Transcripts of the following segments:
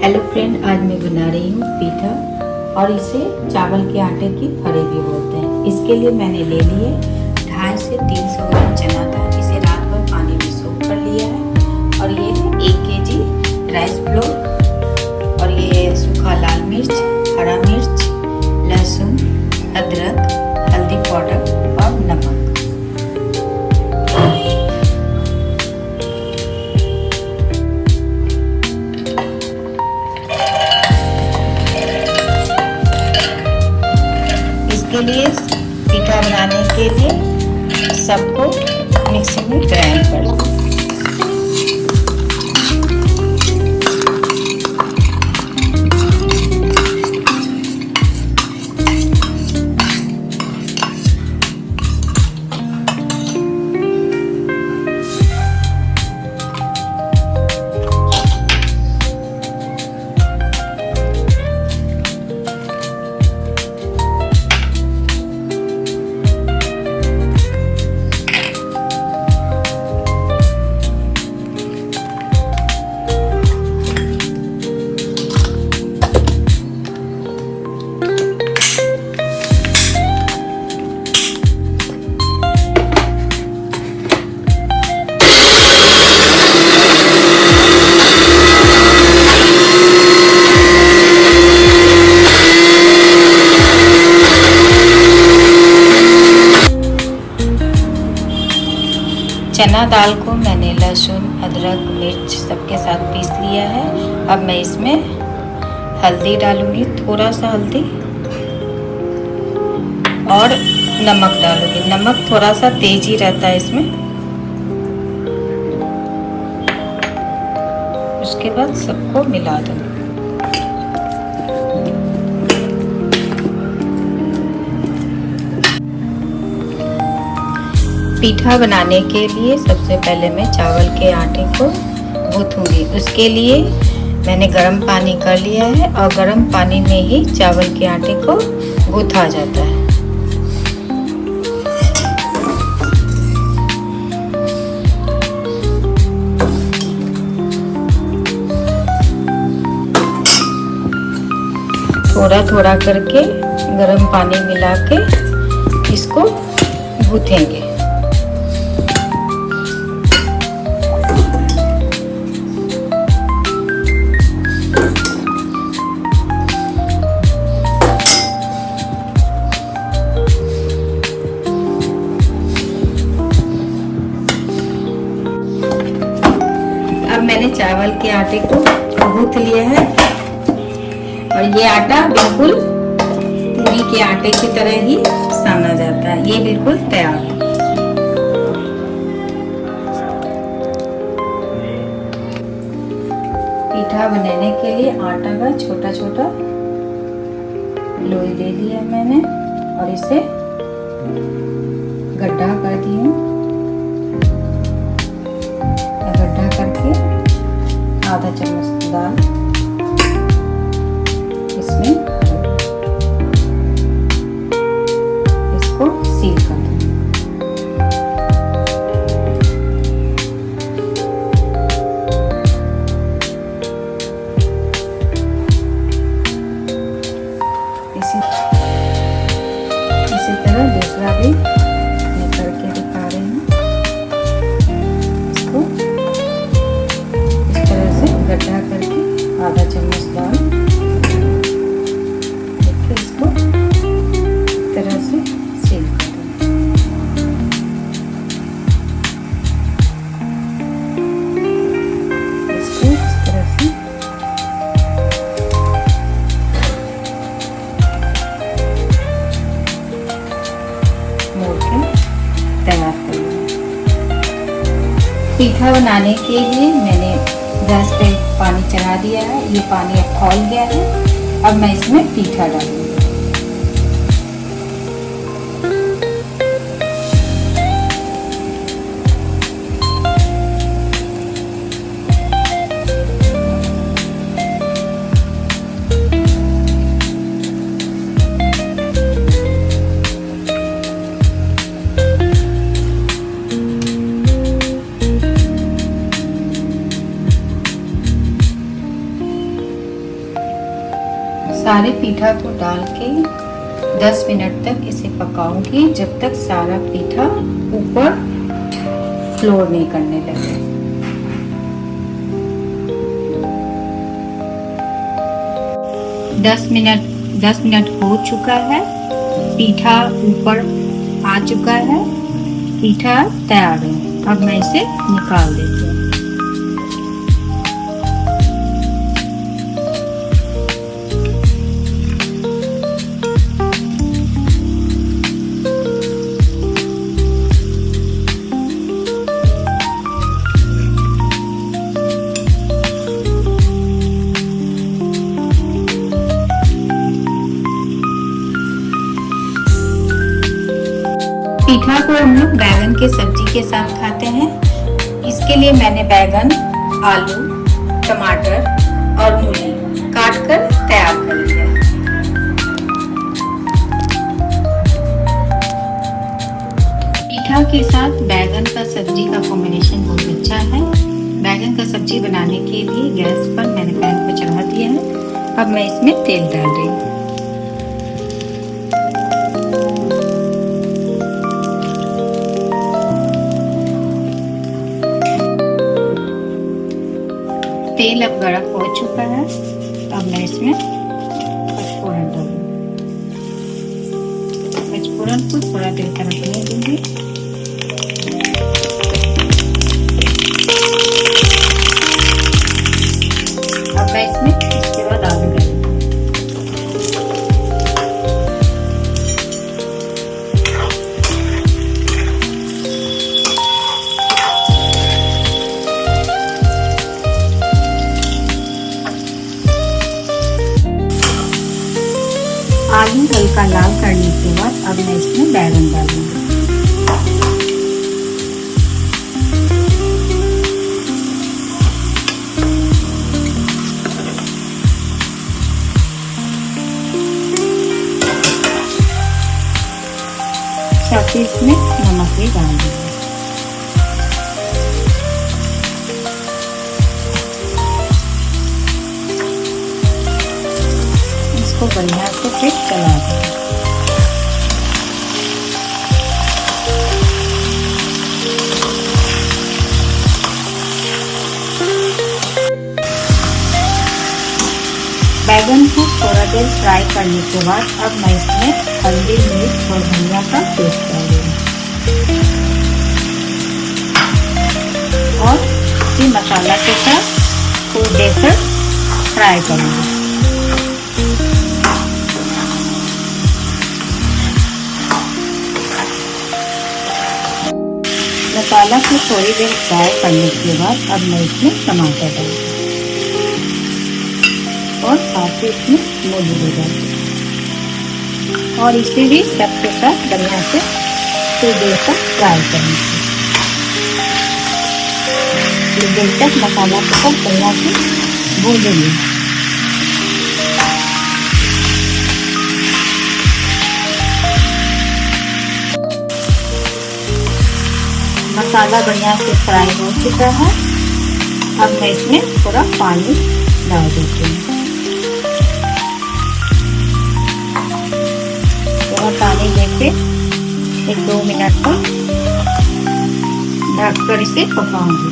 Hello friend, आज मैं बना रही हूँ पीठा और इसे चावल के आटे की फरे भी बोलते हैं। इसके लिए मैंने ले लिए 250 से 300 ग्राम चना दाल। इसे रात भर पानी में सोख कर लिया है। और ये है 1 केजी राइस फ्लोर। और ये है सूखा लाल मिर्च, हरा मिर्च, लहसुन, अदरक, हल्दी पाउडर और नमक। के लिए पीठा बनाने के लिए सबको मिक्सी में ग्राइंड कर लो। चना दाल को मैंने लहसुन, अदरक, मिर्च सबके साथ पीस लिया है। अब मैं इसमें हल्दी डालूंगी, थोड़ा सा हल्दी, और नमक डालूंगी। नमक थोड़ा सा तेज ही रहता है इसमें। उसके बाद सबको मिला दूंगी। पीठा बनाने के लिए सबसे पहले मैं चावल के आटे को गूंथूंगी। उसके लिए मैंने गर्म पानी कर लिया है और गर्म पानी में ही चावल के आटे को गूंथा जाता है। थोड़ा थोड़ा करके गर्म पानी मिला के इसको गूंथेंगे। अब मैंने चावल के आटे को गूंथ लिया है और ये आटा बिल्कुल पूरी के आटे की तरह ही साना जाता है। ये बिल्कुल तैयार है। पीठा बनाने के लिए आटा का छोटा छोटा लोई ले लिया मैंने और इसे गड्ढा कर दी हूँ। गड्ढा करके आधा चम्मच दाल इसमें इसको सील कर दूँ। इसी तरह दूसरा भी मैं करके दिखा रही हूँ। इसको इस तरह से गड्ढा करके आधा चम्मच दाल देखिए, इसको इस तरह से सील कर दें। इसको इस तरह से मोड़ के तैयार कर लिया। पीठा बनाने के लिए मैंने गैस पे पानी चढ़ा दिया है। ये पानी अब खौल गया है। अब मैं इसमें पीठा डालूंगी। सारे पीठा को डाल के 10 मिनट तक इसे पकाऊंगी, जब तक सारा पीठा ऊपर फ्लोर नहीं करने लगे। दस मिनट हो चुका है, पीठा ऊपर आ चुका है, पीठा तैयार है। अब मैं इसे निकाल देती हूँ। पीठा को हम लोग बैगन के सब्जी के साथ खाते हैं। इसके लिए मैंने बैगन, आलू, टमाटर और मूली काट कर तैयार कर लिया। पीठा के साथ बैगन का सब्जी का कॉम्बिनेशन बहुत अच्छा है। बैगन का सब्जी बनाने के लिए गैस पर मैंने पैन को चढ़ा दिया है। अब मैं इसमें तेल डाल रही हूँ। तेल अब गर्म हो चुका है। अब मैं इसमें पचफोरन डालूंगी। पचफोरन को थोड़ा देर तक रखने दूंगी। अब मैं इसमें इसके बाद आलू डालूंगी। आलू हल्का लाल करने के बाद अब मैं इसमें बैगन डालूंगी। साथ ही इसमें नमक भी डाल दूंगी। इसको बढ़िया से फिर चला दें। बैगन को थोड़ा देर फ्राई करने के बाद अब मैं इसमें हल्दी, मिर्च और धनिया का पेस्ट डालूंगी और इसी मसाला के साथ थोड़ी देर तक फ्राई करूंगी। मसाला को थोड़ी देर फ्राई करने के बाद अब मैं इसमें टमाटर डालूंगी और साथ ही इसमें मूली भी डालूंगी और इसे भी सबके साथ बढ़िया से थोड़ी देर तक फ्राई करूंगी। थोड़ी देर तक मसाला के साथ बढ़िया से भूनेंगे। मसाला बढ़िया से फ्राई हो चुका है। अब मैं इसमें थोड़ा पानी डाल देती हूँ। थोड़ा पानी देके 1-2 मिनट तक ढककर इसे पकाऊंगी।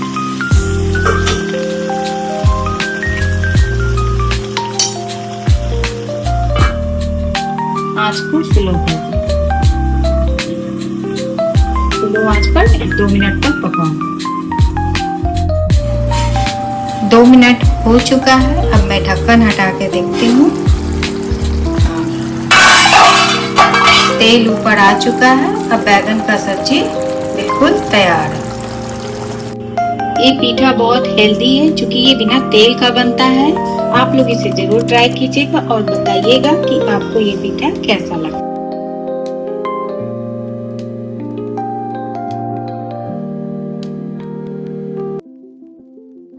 आंच को स्लो कर दूँ। स्लो आंच पर 1-2 मिनट तक पकाऊंगी। 2 मिनट हो चुका है। अब मैं ढक्कन हटा के देखती हूँ। तेल ऊपर आ चुका है। अब बैगन का सब्जी बिल्कुल तैयार है। ये पीठा बहुत हेल्दी है क्योंकि ये बिना तेल का बनता है। आप लोग इसे जरूर ट्राई कीजिएगा और बताइएगा कि आपको ये पीठा कैसा लगा।